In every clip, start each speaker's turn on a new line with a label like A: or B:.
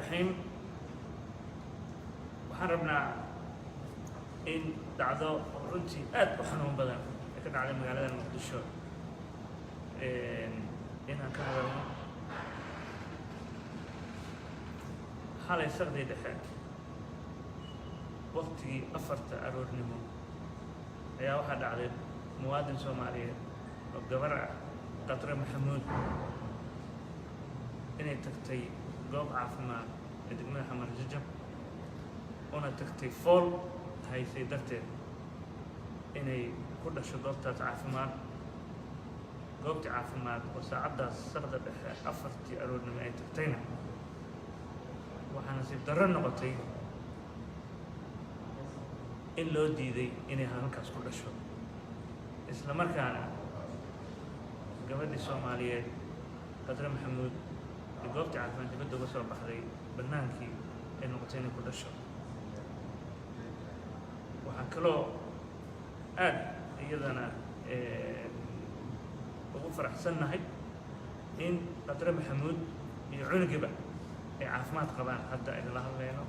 A: الرحيم وحربنا إن دعضو runtii aad u xanuun badan ee ka dhacday magaalada Muqdisho inaan ka hadalno xalay saqdi dhexe waqtigii 4 aroornimo ayaa waxaa dhacday muwaadin Soomaaliyeed oo gabar ah Qadre Maxamuud inay tagtay goob caafimaad ee degmada Xamar Jajab una tagtay fool haysay darteed inay ku dhasho goobtaas caafimaad goobta caafimaad oo saacadaas saqda dhexe 4 aroornimo ay tagtayna waxaana si darro noqotay in loo diiday inay halkaas ku dhasho isla markaana gabadhii Soomaaliyeed Qadre Maxamuud ee goobta caafimaad dibadda uga soo baxday bannaankii ay noqotay inay ku dhasho waxaan kaloo aad iyadana ugu faraxsannahay in Qadre Maxamuud iyo cunugiba ay caafimaad qabaan hadda ay la hadlayno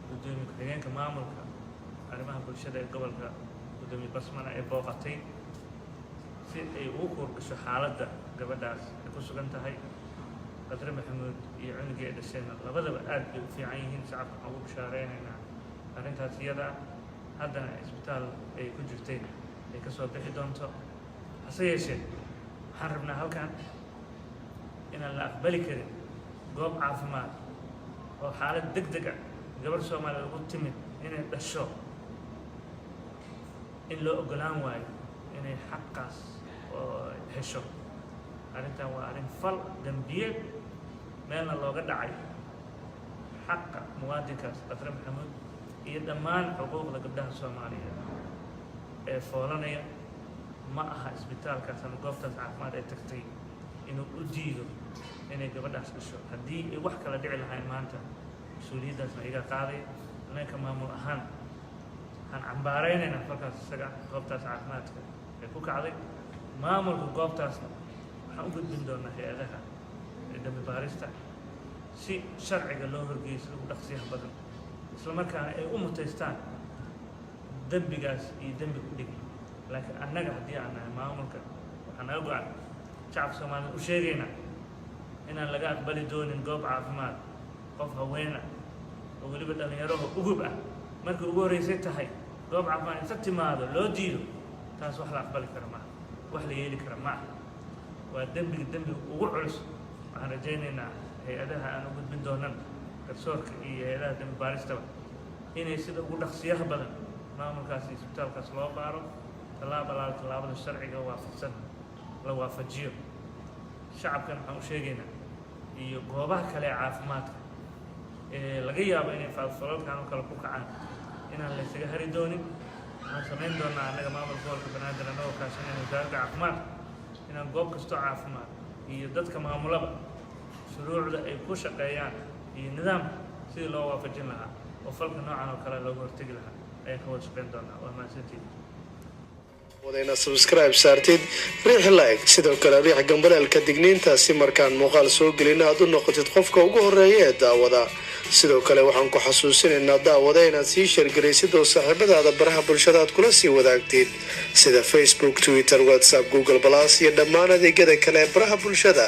A: gudoomiye ku-xigeenka maamulka arrimaha bulshada ee gobolka gudoomiye Basmana ee booqatay si ay ugu kordhiso xaaladda gabadhaas ay ku sugan tahay Qadre Maxamuud iyo cunugii ay dhashayna labadaba aad bay u fiican yihiin shacabka ugu bishaareynayna arrintaas iyada haddana isbitaal ay ku jirteen ay ka soo bixi doonto hase yeeshee waxaan rabnaa halkan inaan la aqbali karin goob caafimaad oo xaalad degdeg ah gabar Soomaaliyeed ugu timid inay dhasho in loo ogolaan waayo inay xaqaas oo hesho arrintan waa arrin fal dambiyeed meelna looga dhacay xaqa muwaadinkaas Qadre Maxamuud iyo dhammaan xuquuqda gabdhaha Soomaaliyeed ee foolanaya ma aha isbitaalkaas ama goobtaas caafimaad ay tagtay inuu u diido inay gabadhaas dhasho haddii ay wax kala dhici lahayn maanta mas-uuliyaddaasna iga qaaday anaka maamul ahaan waxaan cambaaraynaynaa falkaas isaga goobtaas caafimaadka ee ku kacday maamulka goobtaasna waxaan u gudbin doonaa hay-adaha dambi baarista si sharciga loo horgeeyo sida ugu dhaqsiyaha badan isla markaana ay u mutaystaan dembigaas iyo dembi ku dhig laakiin annaga haddii aan nahay maamulka waxaan naga go-an shacabka Soomaaliyeed u sheegaynaa inaan laga aqbali doonin goob caafimaad qof haweena oo weliba dhalinyarada ugub ah markii ugu horreysay tahay goob caafimaad inta timaado loo diido taas wax la aqbali kara maaha wax la yeeli kara maaha waa dembiga ugu culus waxaan rajaynaynaa hay-adaha aan u gudbin doonan garsoorka iyo hay-adaha dambi baaristaba inay sida ugu dhaqsiyaha badan maamulkaas iyo isbitaalkaas loo baaro tallaabada sharciga waafaqsan la waafajiyo shacabkan waxaan u sheegaynaa iyo goobaha kale ee caafimaadka ee laga yaabo inay falalkan oo kale ku kacaan inaan la isaga hari doonin waxaan samayn doonaa annaga maamulka gobolka Banaadir annagoo kaashanayna wasaaradda caafimaadka inaan goob kastoo caafimaad iyo dadka maamulaba shuruucda ay ku shaqeeyaan iyo nidaamka sidii loo waafajin lahaa oo falka noocan oo kale looga hortegi lahaa ayaan ka wada shaqeyn doonaa waa mahadsantihiin
B: wadayna subscribe saartid riix like sidoo kale riix gambaleelka digniinta si markaan muuqaal soo gelin aad u noqotid qofka ugu horeeya ee daawada sidoo kale waxaan ku xasuusinaynaa daawada inaad sii sheergaraysid oo saaxiibadaada baraha bulshada aad kula sii wadaagtid sida Facebook, Twitter, WhatsApp, Google+ iyo dhammaan adeegyada kale ee baraha bulshada